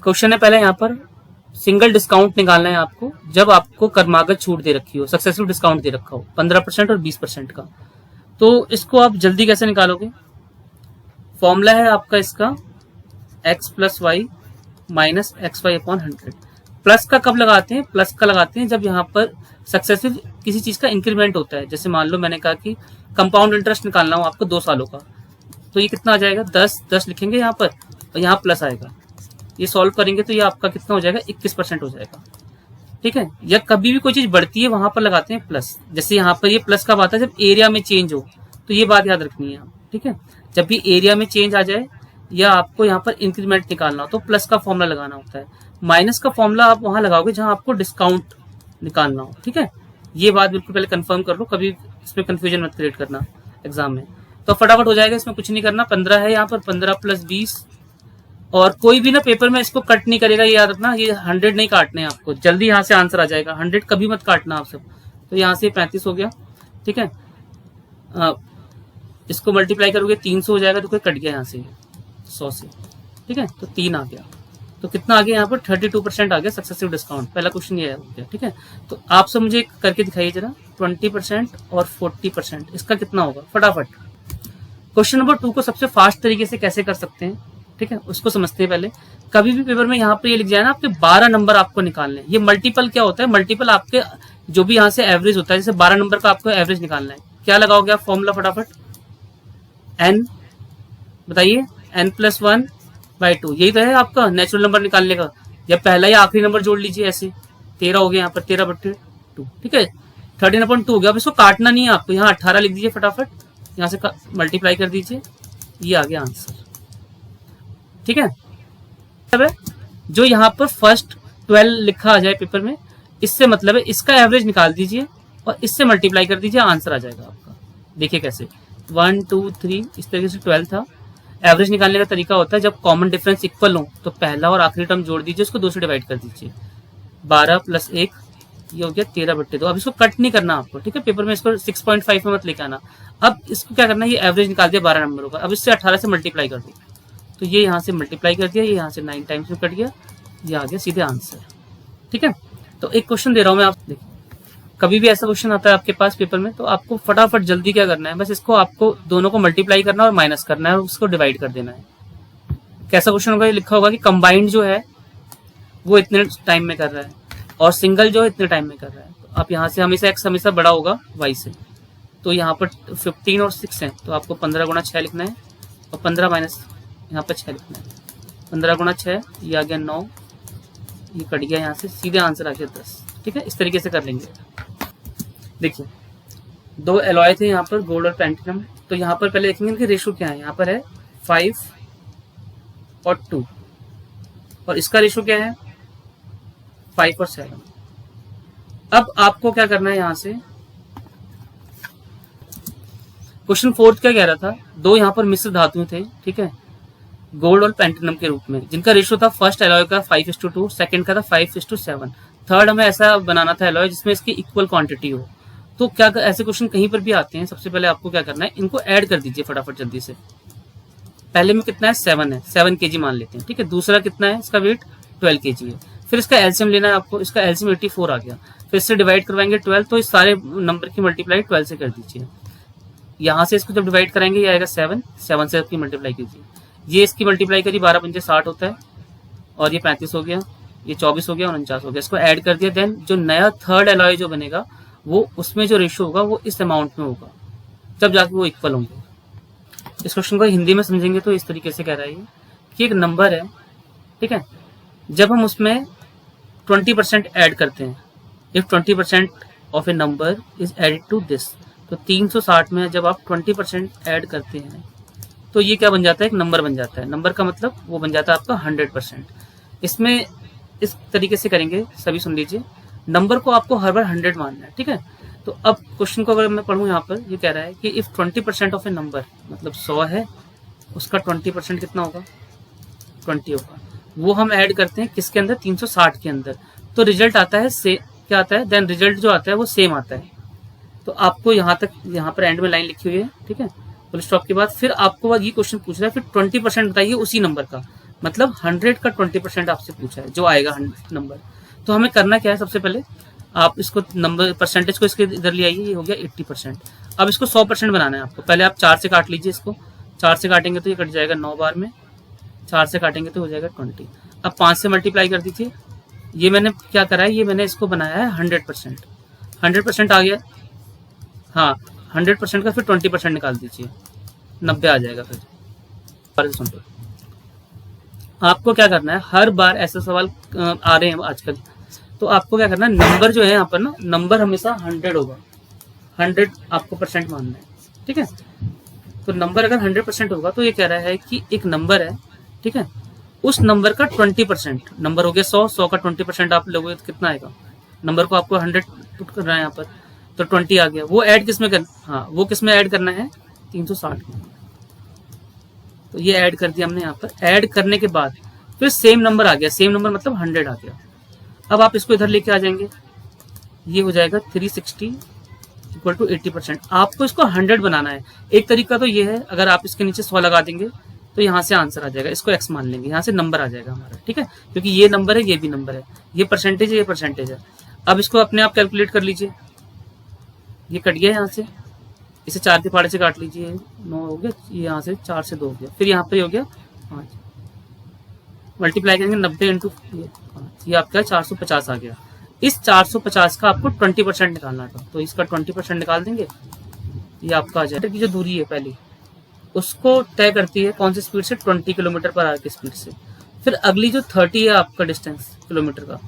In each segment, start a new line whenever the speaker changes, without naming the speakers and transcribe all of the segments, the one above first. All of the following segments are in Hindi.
क्वेश्चन है पहले यहाँ पर सिंगल डिस्काउंट निकालना है आपको जब आपको कर्मागत छूट दे रखी हो, सक्सेसिव डिस्काउंट दे रखा हो 15% और 20% का। तो इसको आप जल्दी कैसे निकालोगे? फॉर्मूला है आपका इसका x plus Y minus X Y upon 100। Plus का कब लगाते हैं? प्लस का लगाते हैं जब यहाँ पर सक्सेसिव किसी चीज का इंक्रीमेंट होता है। जैसे मान लो मैंने कहा कि कंपाउंड इंटरेस्ट निकालना हो आपको 2 सालों का, तो ये कितना आ जाएगा? 10 लिखेंगे यहाँ पर और यहाँ प्लस आएगा। ये सॉल्व करेंगे तो ये आपका कितना हो जाएगा? 21% हो जाएगा। ठीक है। या कभी भी कोई चीज बढ़ती है वहां पर लगाते हैं प्लस। जैसे यहाँ पर ये प्लस कब आता है? जब एरिया में चेंज हो। तो ये बात याद रखनी है आप। ठीक है। जब भी एरिया में चेंज आ जाए या आपको यहाँ पर इंक्रीमेंट निकालना हो तो प्लस का फॉर्मूला लगाना होता है। माइनस का फॉर्मूला आप वहां लगाओगे जहां आपको डिस्काउंट निकालना हो। ठीक है। ये बात बिल्कुल पहले कंफर्म कर लो, कभी इसमें कंफ्यूजन मत क्रिएट करना एग्जाम में। तो फटाफट हो जाएगा, इसमें कुछ नहीं करना। 15 है यहाँ पर, 15 प्लस 20। और कोई भी ना पेपर में इसको कट नहीं करेगा, ये याद रखना। ये 100 नहीं काटने हैं आपको, जल्दी यहाँ से आंसर आ जाएगा। 100 कभी मत काटना आप सब। तो यहाँ से 35 हो गया। ठीक है। इसको मल्टीप्लाई करोगे 300 हो जाएगा, तो कोई कट गया यहाँ से 100 से। ठीक है। तो 3 आ गया। तो कितना आ गया यहाँ पर? 32% आ गया सक्सेसिव डिस्काउंट। पहला क्वेश्चन ये हो गया। ठीक है। तो आप सब मुझे करके दिखाइए जरा। 20% और 40%, इसका कितना होगा? फटाफट। क्वेश्चन नंबर 2 को सबसे फास्ट तरीके से कैसे कर सकते हैं, ठीक है, उसको समझते हैं पहले। कभी भी पेपर में यहाँ पे ये लिख जाए ना आपके 12 नंबर आपको निकालने। ये मल्टीपल क्या होता है? मल्टीपल आपके जो भी यहाँ से एवरेज होता है, जैसे 12 नंबर का आपको एवरेज निकालना है। क्या लगाओगे आप फॉर्मूला? फटाफट। n, बताइए। n+1/2, यही तो है आपका नेचुरल नंबर निकालने का। या पहला या आखिरी नंबर जोड़ लीजिए ऐसे। 13 हो गया यहाँ पर, 13/2। ठीक है। 13/2 हो गया। अब इसको काटना नहीं है आपको, यहाँ 18 लिख दीजिए फटाफट, यहाँ से मल्टीप्लाई कर दीजिए। ये आ गया आंसर। ठीक है। जो यहाँ पर फर्स्ट 12 लिखा आ जाए पेपर में, इससे मतलब है इसका एवरेज निकाल दीजिए और इससे मल्टीप्लाई कर दीजिए, आंसर आ जाएगा आपका। देखिए कैसे, 1 2 3 इस तरीके से 12 था। एवरेज निकालने का तरीका होता है जब कॉमन डिफरेंस इक्वल हो तो पहला और आखिरी टर्म जोड़ दीजिए, उसको 2 से डिवाइड कर दीजिए। 12 + 1 ये हो गया 13/2। अब इसको कट नहीं करना आपको। ठीक है। पेपर में इसको 6.5 में मत लेके आना। अब इसको क्या करना है, ये एवरेज निकाल दिया 12 नंबरों का। अब इससे 18 से मल्टीप्लाई कर दो, तो ये यहाँ से मल्टीप्लाई कर दिया, ये यहाँ से 9 टाइम्स में कट गया, ये आ गया सीधे आंसर। ठीक है। तो एक क्वेश्चन दे रहा हूँ मैं, आप देखिए। कभी भी ऐसा क्वेश्चन आता है आपके पास पेपर में, तो आपको फटाफट जल्दी क्या करना है, बस इसको आपको दोनों को मल्टीप्लाई करना और माइनस करना है और उसको डिवाइड कर देना है। कैसा क्वेश्चन होगा? ये लिखा होगा कि कंबाइंड जो है वो इतने टाइम में कर रहा है और सिंगल जो है इतने टाइम में कर रहा है। तो आप यहाँ से हमेशा x हमेशा बड़ा होगा y से। तो यहाँ पर 15 और 6 है, तो आपको 15 × 6 लिखना है और 15 माइनस यहाँ पर 6 लिखना है। 15 × 6 ये आ गया 9, ये कट गया यहाँ से, सीधे आंसर आ गया 10। ठीक है। इस तरीके से कर लेंगे। देखिए 2 एलॉय थे यहाँ पर, गोल्ड और प्लैटिनम। तो यहाँ पर पहले देखेंगे इनके रेशो क्या है। यहाँ पर है 5 और 2 और इसका रेशो क्या है? 5 और 7। अब आपको क्या करना है, यहाँ से क्वेश्चन 4 क्या कह रहा था? 2 यहाँ पर मिश्र धातुएं थे, ठीक है, गोल्ड और प्लैटिनम के रूप में, जिनका रेशियो था फर्स्ट एलॉय का 5:2, सेकंड का था 5:7। थर्ड हमें ऐसा बनाना था एलॉय जिसमें इसकी इक्वल क्वांटिटी हो। तो क्या ऐसे क्वेश्चन कहीं पर भी आते हैं, सबसे पहले आपको क्या करना है, इनको ऐड कर दीजिए फटाफट जल्दी से। पहले में कितना है? 7 है, 7 kg मान लेते हैं। ठीक है। दूसरा कितना है? इसका वेट 12 kg है। फिर इसका एलसीएम लेना है आपको। इसका एलसीएम 84 आ गया। फिर इससे डिवाइड करवाएंगे 12, तो इस सारे नंबर की मल्टीप्लाई 12 से कर दीजिए। यहाँ से इसको जब डिवाइड कराएंगे ये आएगा 7 से इसकी मल्टीप्लाई कीजिए। ये इसकी मल्टीप्लाई करी, 12 पंजे 60 होता है और ये 35 हो गया, ये 24 हो गया और 49 हो गया। इसको ऐड कर दिया। देन जो नया थर्ड एलॉय जो बनेगा वो उसमें जो रेशियो होगा वो इस अमाउंट में होगा, जब जाके वो इक्वल होंगे। इस क्वेश्चन को हिंदी में समझेंगे तो इस तरीके से कह रहा है कि एक नंबर है, ठीक है, जब हम उसमें 20% ऐड करते हैं, if 20% of a number is added to this, तो 360 में जब आप 20% ऐड करते हैं तो ये क्या बन जाता है? एक नंबर बन जाता है। नंबर का मतलब वो बन जाता है आपका 100%। इसमें इस तरीके से करेंगे, सभी सुन लीजिए। नंबर को आपको हर बार 100 मानना है, ठीक है। तो अब क्वेश्चन को अगर मैं पढ़ूं, यहाँ पर ये कह रहा है कि इफ 20% ऑफ ए नंबर, मतलब 100 है, उसका 20% कितना होगा? 20 होगा। वो हम ऐड करते हैं किसके अंदर? 360 के अंदर। तो रिजल्ट आता है से क्या आता है? देन रिजल्ट जो आता है वो सेम आता है। तो आपको यहाँ तक, यहाँ पर एंड में लाइन लिखी हुई है, ठीक है, फुल स्टॉप के बाद फिर आपको ये क्वेश्चन पूछ रहा है फिर 20% बताइए उसी नंबर का। मतलब 100 का 20% आपसे पूछा है जो आएगा नंबर। तो हमें करना क्या है, सबसे पहले आप इसको नंबर परसेंटेज को इसके इधर ले आइए, ये हो गया 80%। अब इसको 100% बनाना है आपको। पहले आप 4 से काट लीजिए इसको, 4 से काटेंगे तो ये कट जाएगा 9 बार में, 4 से काटेंगे तो हो जाएगा 20। अब 5 से मल्टीप्लाई कर दीजिए। ये मैंने क्या करा है, ये मैंने इसको बनाया है 100%। 100% आ गया, हाँ 100% का फिर 20% निकाल दीजिए, 90 आ जाएगा। फिर सुन लो, आपको क्या करना है, हर बार ऐसे सवाल आ रहे हैं आजकल, तो आपको क्या करना है, नंबर जो है यहाँ पर ना, नंबर हमेशा 100 होगा, 100 आपको परसेंट मानना है, ठीक है। तो नंबर अगर 100% होगा तो ये कह रहा है कि एक नंबर है, ठीक है, उस नंबर का 20%, नंबर हो गया 100 का 20% आप लोगोगे तो कितना आएगा, नंबर को आपको 100 पुट करना है यहाँ पर, तो 20 आ गया। वो ऐड किस में करना, हाँ वो किस में ऐड करना है, 360 में। तो ये ऐड कर दिया हमने यहाँ पर। ऐड करने के बाद फिर सेम नंबर आ गया, सेम नंबर मतलब 100 आ गया। अब आप इसको इधर लेके आ जाएंगे, ये हो जाएगा 360 इक्वल टू 80%। आपको इसको 100 बनाना है। एक तरीका तो ये है, अगर आप इसके नीचे 100 लगा देंगे तो यहाँ से आंसर आ जाएगा, इसको x मान लेंगे, यहाँ से नंबर आ जाएगा हमारा, ठीक है, क्योंकि ये नंबर है, ये भी नंबर है, ये परसेंटेज है, ये परसेंटेज है। अब इसको अपने आप कैलकुलेट कर लीजिए, ये कट गया यहाँ से, इसे 4 के पहाड़े से काट लीजिए, 9 हो गया, ये यहाँ से 4 से 2 हो गया, फिर यहाँ पर हो गया 5, मल्टीप्लाई करेंगे 90 इंटू 5, ये आपका 450 आ गया। इस 450 का आपको 20% निकालना था, तो इसका 20% निकाल देंगे, ये आपका आ जाएगा। की जो दूरी है पहली, उसको तय करती है कौन सी स्पीड से, 20 किलोमीटर पर आवर की स्पीड से। फिर अगली जो 30 है आपका डिस्टेंस किलोमीटर का,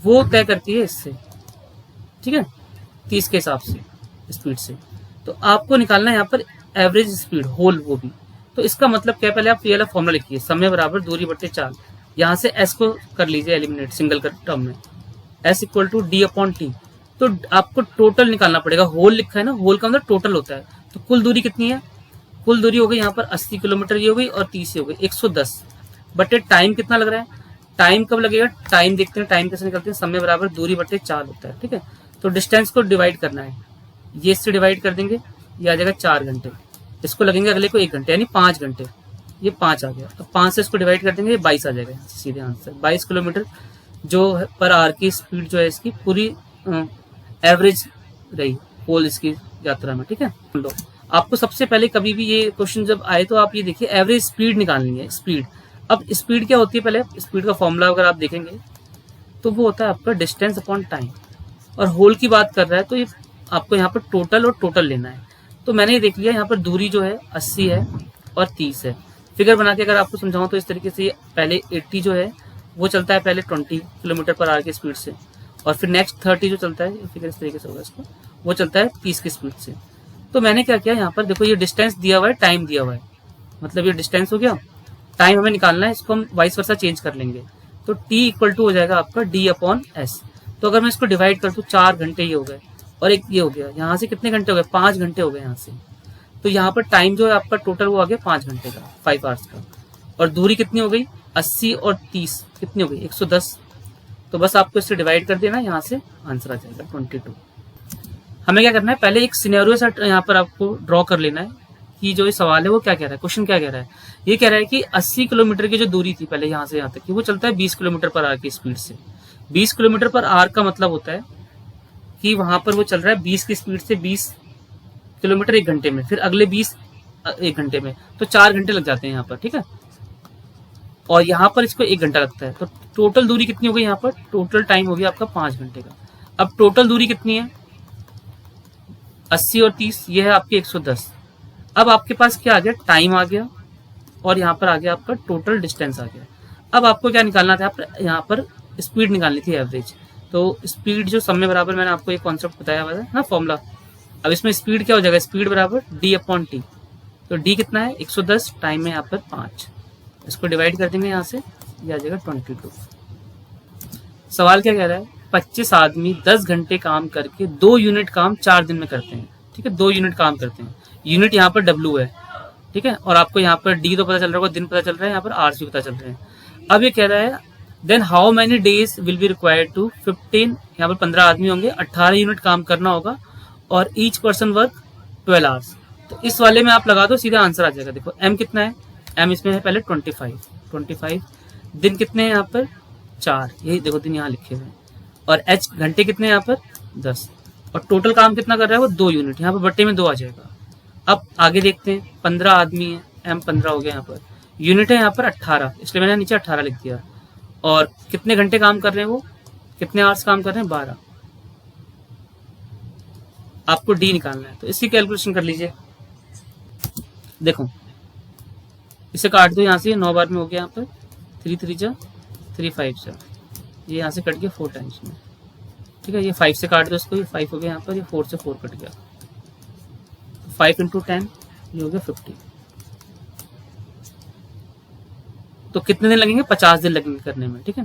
वो तय करती है इससे, ठीक है, 30 के हिसाब से स्पीड से। तो आपको निकालना है यहाँ पर एवरेज स्पीड होल, वो भी। तो इसका मतलब क्या, पहले आप ये वाला फॉर्मूला लिखिए, समय बराबर दूरी बटे 4। यहाँ से s को कर लीजिए एलिमिनेट सिंगल टर्म में, s equal to D upon T. तो आपको टोटल निकालना पड़ेगा, होल लिखा है ना, होल का मतलब टोटल होता है। तो कुल दूरी कितनी है, कुल दूरी हो गई यहाँ पर 80 किलोमीटर, ये हो गई, और 30 हो गई 110 बटे टाइम कितना लग रहा है, टाइम कब लगेगा, टाइम देखते हैं, टाइम कैसे निकलते हैं, समय बराबर दूरी बटे 4 होता है, ठीक है। तो डिस्टेंस को डिवाइड करना है, ये इससे डिवाइड कर देंगे, ये आ जाएगा 4 घंटे, इसको लगेंगे अगले को 1 घंटे, यानी 5 घंटे, ये 5 आ गया। अब 5 से इसको डिवाइड कर देंगे, ये 22 आ जाएगा, यहाँ से सीधे आंसर 22 किलोमीटर जो पर आवर की स्पीड जो है इसकी पूरी एवरेज रही होल इसकी यात्रा में, ठीक है। लो, आपको सबसे पहले कभी भी ये क्वेश्चन जब आए तो आप ये देखिए एवरेज स्पीड निकालनी है, स्पीड। अब स्पीड क्या होती है, पहले स्पीड का फॉर्मूला अगर आप देखेंगे तो वो होता है आपका डिस्टेंस अपॉन टाइम, और होल की बात कर रहा है तो ये आपको यहाँ पर टोटल और टोटल लेना है। तो मैंने ये देख लिया, यहाँ पर दूरी जो है 80 है और 30 है। फिगर बना के अगर आपको समझाऊं तो इस तरीके से, पहले 80 जो है वो चलता है पहले 20 किलोमीटर पर आवर की स्पीड से, और फिर नेक्स्ट 30 जो चलता है, फिगर इस तरीके से होगा इसको, वो चलता है 30 की स्पीड से। तो मैंने क्या किया, यहाँ पर देखो ये डिस्टेंस दिया हुआ है, टाइम दिया हुआ है, मतलब ये डिस्टेंस हो गया, टाइम हमें निकालना है, इसको हम वाइस वर्सा चेंज कर लेंगे। तो t इक्वल टू हो जाएगा आपका d अपॉन एस। तो अगर मैं इसको डिवाइड कर दूं, 4 घंटे ये हो गए, और एक ये हो गया, यहाँ से कितने घंटे हो गए, 5 घंटे हो गए यहाँ से। तो यहाँ पर टाइम जो है आपका टोटल वो आ गया 5 घंटे का, 5 आवर्स का। और दूरी कितनी हो गई, 80 और 30 कितनी हो गई, 110। तो बस आपको इससे डिवाइड कर देना, यहाँ से आंसर आ जाएगा 22। हमें क्या करना है, पहले एक सिनेरियो सेट यहाँ पर आपको ड्रॉ कर लेना है कि जो ये सवाल है वो क्या कह रहा है, क्वेश्चन क्या कह रहा है। ये कह रहा है कि 80 किलोमीटर की जो दूरी थी पहले यहाँ से यहाँ तक की, वो चलता है 20 किलोमीटर पर आवर की स्पीड से। 20 किलोमीटर पर आवर का मतलब होता है कि वहां पर वो चल रहा है 20 की स्पीड से 20 किलोमीटर 1 घंटे में, फिर अगले 20 1 घंटे में, तो 4 घंटे लग जाते हैं यहाँ पर, ठीक है। और यहाँ पर इसको 1 घंटा लगता है। तो टोटल दूरी कितनी हो गई, यहाँ पर टोटल टाइम हो गया आपका 5 घंटे का। अब टोटल दूरी कितनी है, 80 और 30, ये है आपकी 110। अब आपके पास क्या आ गया, टाइम आ गया, और यहाँ पर आ गया आपका टोटल डिस्टेंस आ गया। अब आपको क्या निकालना था, यहाँ पर स्पीड निकालनी थी एवरेज। तो स्पीड जो समय बराबर, मैंने आपको एक कॉन्सेप्ट बताया हुआ है ना फॉर्मूला। अब इसमें स्पीड क्या हो जाएगा, स्पीड बराबर d अपॉन टी। तो d कितना है, 110, टाइम है यहाँ पर 5, इसको डिवाइड कर देंगे यहाँ से, ये आ जाएगा 22। सवाल क्या कह रहा है, 25 आदमी 10 घंटे काम करके 2 यूनिट काम 4 दिन में करते हैं, ठीक है, 2 यूनिट काम करते हैं। यूनिट यहाँ पर W है, ठीक है, और आपको यहाँ पर D तो पता चल रहा होगा, दिन पता चल रहा है, यहाँ पर आवर्स भी पता चल रहे हैं। अब ये कह रहा है then how many days will be required to 15, यहाँ पर 15 आदमी होंगे, 18 यूनिट काम करना होगा, और ईच पर्सन वर्क 12 आवर्स। तो इस वाले में आप लगा दो, सीधा आंसर आ जाएगा। देखो m कितना है, m इसमें है पहले 25, 25। दिन कितने हैं यहाँ पर 4, यही देखो दिन यहाँ लिखे हुए हैं। और h घंटे कितने हैं यहाँ पर 10। और टोटल काम कितना कर रहा है वो 2 यूनिट, यहाँ पर बट्टे में 2 आ जाएगा। अब आगे देखते हैं, 15 आदमी है, m 15 हो गया। यहाँ पर यूनिट है यहाँ पर 18, इसलिए मैंने नीचे 18 लिख दिया। और कितने घंटे काम कर रहे हैं वो, कितने आवर्स काम कर रहे हैं 12। आपको डी निकालना है, तो इसकी कैलकुलेशन कर लीजिए। देखो इसे काट दो यहाँ से, 9 बार में हो गया यहाँ पर 3 3 जा 3 5 जा, ये यहाँ से कट गया 4 टाइम्स में, ठीक है। ये 5 से काट दो इसको, ये 5 हो गया यहाँ पर, ये 4 से 4 कट गया, 5 × 10 ये हो गया 50। तो कितने दिन लगेंगे, 50 दिन लगेंगे करने में, ठीक है।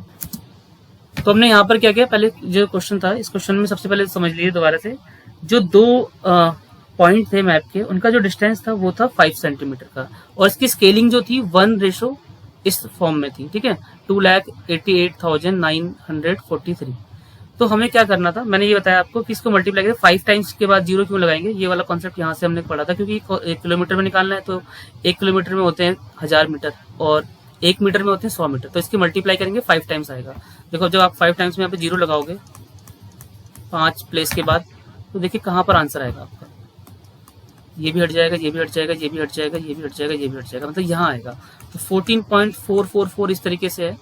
तो हमने यहाँ पर क्या किया, पहले जो क्वेश्चन था, इस क्वेश्चन में सबसे पहले समझ लीजिए दोबारा से, जो 2 पॉइंट थे मैप के, उनका जो डिस्टेंस था वो था 5 सेंटीमीटर का, और इसकी स्केलिंग जो थी 1:, इस फॉर्म में थी, ठीक है, 2,88,943। तो हमें क्या करना था, मैंने ये बताया आपको कि इसको मल्टीप्लाई करके 5 टाइम्स के बाद 0 क्यों लगाएंगे, ये वाला कॉन्सेप्ट यहाँ से हमने पढ़ा था, क्योंकि 1 किलोमीटर में निकालना है, तो 1 किलोमीटर में होते हैं 1000 मीटर और 1 मीटर में होते हैं 100 मीटर, तो इसकी मल्टीप्लाई करेंगे 5 टाइम्स आएगा। देखो जब आप 5 टाइम्स में यहाँ पे 0 लगाओगे 5 प्लेस के बाद, तो देखिए कहाँ पर आंसर आएगा आपका, ये भी हट जाएगा, ये भी हट जाएगा, ये भी हट जाएगा, ये भी हट जाएगा, ये भी हट जाएगा, मतलब यहाँ आएगा। तो 14.444 इस तरीके से है,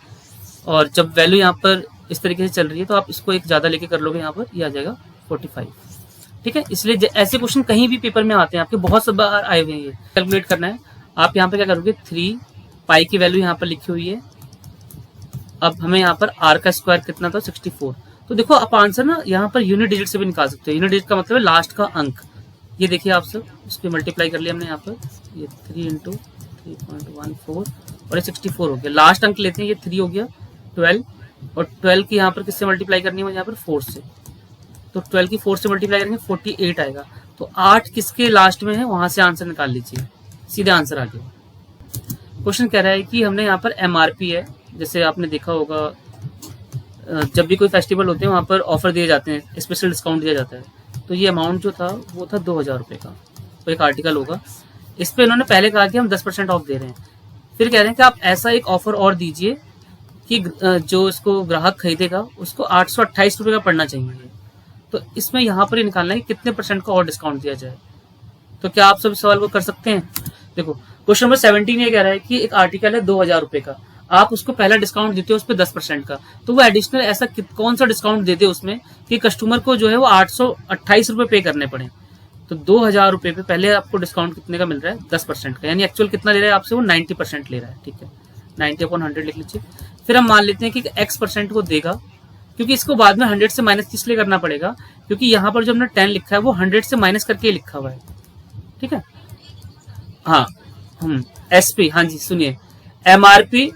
और जब वैल्यू यहाँ पर इस तरीके से चल रही है तो आप इसको एक ज्यादा लेके कर लोगे, यहाँ पर ये आ जाएगा 45, ठीक है। इसलिए ऐसे क्वेश्चन कहीं भी पेपर में आते हैं, आपके बहुत सब बार आए हुए हैं। ये कैलकुलेट करना है, आप यहाँ पे क्या करोगे, 3 पाई की वैल्यू यहाँ पर लिखी हुई है। अब हमें यहाँ पर r का स्क्वायर कितना था 64। तो देखो आप आंसर ना यहाँ पर यूनिट डिजिट से भी निकाल सकते हो। यूनिट डिजिट का मतलब है लास्ट का अंक। ये देखिए आप सब, इसको मल्टीप्लाई कर लिया हमने यहाँ पर, ये 3 × 3.14 और ये 64 हो गया। लास्ट अंक लेते हैं, ये 3 हो गया 12, और 12 की यहाँ पर किससे मल्टीप्लाई करनी है, यहाँ पर 4 से, तो 12 की 4 से मल्टीप्लाई करेंगे 48 आएगा। तो 8 किसके लास्ट में है, वहां से आंसर निकाल लीजिए, सीधे आंसर आ गया। क्वेश्चन कह रहा है कि हमने यहाँ पर MRP है, जैसे आपने देखा होगा जब भी कोई फेस्टिवल होते हैं वहाँ पर ऑफर दिए जाते हैं, स्पेशल डिस्काउंट दिया जाता है। तो ये अमाउंट जो था वो था 2000 रुपये का, तो एक आर्टिकल होगा। इस पे इन्होंने पहले कहा कि हम 10% ऑफ दे रहे हैं, फिर कह रहे हैं कि आप ऐसा एक ऑफर और दीजिए कि जो इसको ग्राहक खरीदेगा उसको 828 रुपये का पड़ना चाहिए। तो इसमें यहाँ पर ही निकालना है कि कितने % का और डिस्काउंट दिया जाए। तो क्या आप सब इस सवाल को कर सकते हैं। देखो क्वेश्चन नंबर 17 ये कह रहा है कि एक आर्टिकल है 2000 रुपये का, आप उसको पहला डिस्काउंट देते हो उस पर 10% का, तो वो एडिशनल ऐसा कौन सा डिस्काउंट दे दे उसमें कि कस्टमर को जो है वो 828 रुपये पे करने पड़े। तो 2000 रुपये पे पहले आपको डिस्काउंट कितने का मिल रहा है, 10% का, यानी एक्चुअल कितना ले रहा है आपसे, वो 90% ले रहा है, ठीक है, 90/100 लिख लीजिए। फिर हम मान लेते हैं कि x% वो देगा, क्योंकि इसको बाद में 100 से माइनस इसलिए करना पड़ेगा क्योंकि यहाँ पर जो हमने 10 लिखा है वो 100 से माइनस करके लिखा हुआ है, ठीक है। हाँ SP, हाँ जी सुनिए, MRP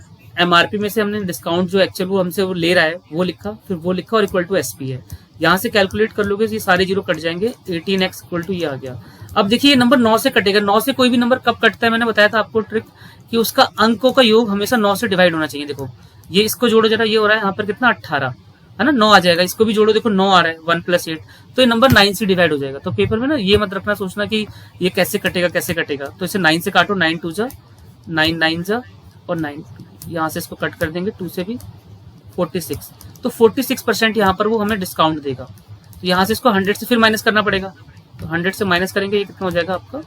में से हमने डिस्काउंट जो एक्चुअल वो हमसे वो ले रहा है वो लिखा, फिर वो लिखा और इक्वल टू SP है। यहाँ से कैलकुलेट कर लोगे ये सारे 0 कट जाएंगे, 18x इक्वल टू ये आ गया। अब देखिए ये नंबर 9 से कटेगा। 9 से कोई भी नंबर कब कटता है, मैंने बताया था आपको ट्रिक कि उसका अंकों का योग हमेशा 9 से डिवाइड होना चाहिए। देखो ये इसको जोड़ो जरा, ये हो रहा है यहाँ पर कितना 18 है ना, 9 आ जाएगा, इसको भी जोड़ो, देखो 9 आ रहा है, 1 + 8, तो ये नंबर 9 से डिवाइड हो जाएगा। तो पेपर में ना ये मत रखना सोचना कि ये कैसे कटेगा कैसे कटेगा, तो इसे 9 से काटो, 9 2 जा 9 9 जा और 9 यहाँ से इसको कट कर देंगे 2 से भी 46, तो 46% यहाँ पर वो हमें डिस्काउंट देगा। तो यहाँ से इसको 100 से फिर माइनस करना पड़ेगा, तो 100 से माइनस करेंगे ये कितना हो जाएगा आपका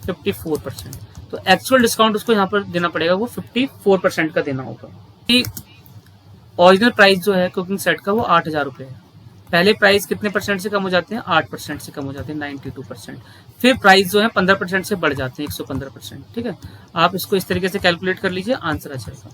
54%। तो एक्चुअल डिस्काउंट उसको यहाँ पर देना पड़ेगा, वो 54% का देना होगा। ओरिजिनल प्राइस जो है कुकिंग सेट का वो 8000 रुपये है। पहले प्राइस कितने % से कम हो जाते हैं, 8% से कम हो जाते हैं, 92%। फिर प्राइस जो है 15% से बढ़ जाते हैं, 115%, ठीक है। आप इसको इस तरीके से कैलकुलेट कर लीजिए, आंसर आ जाएगा।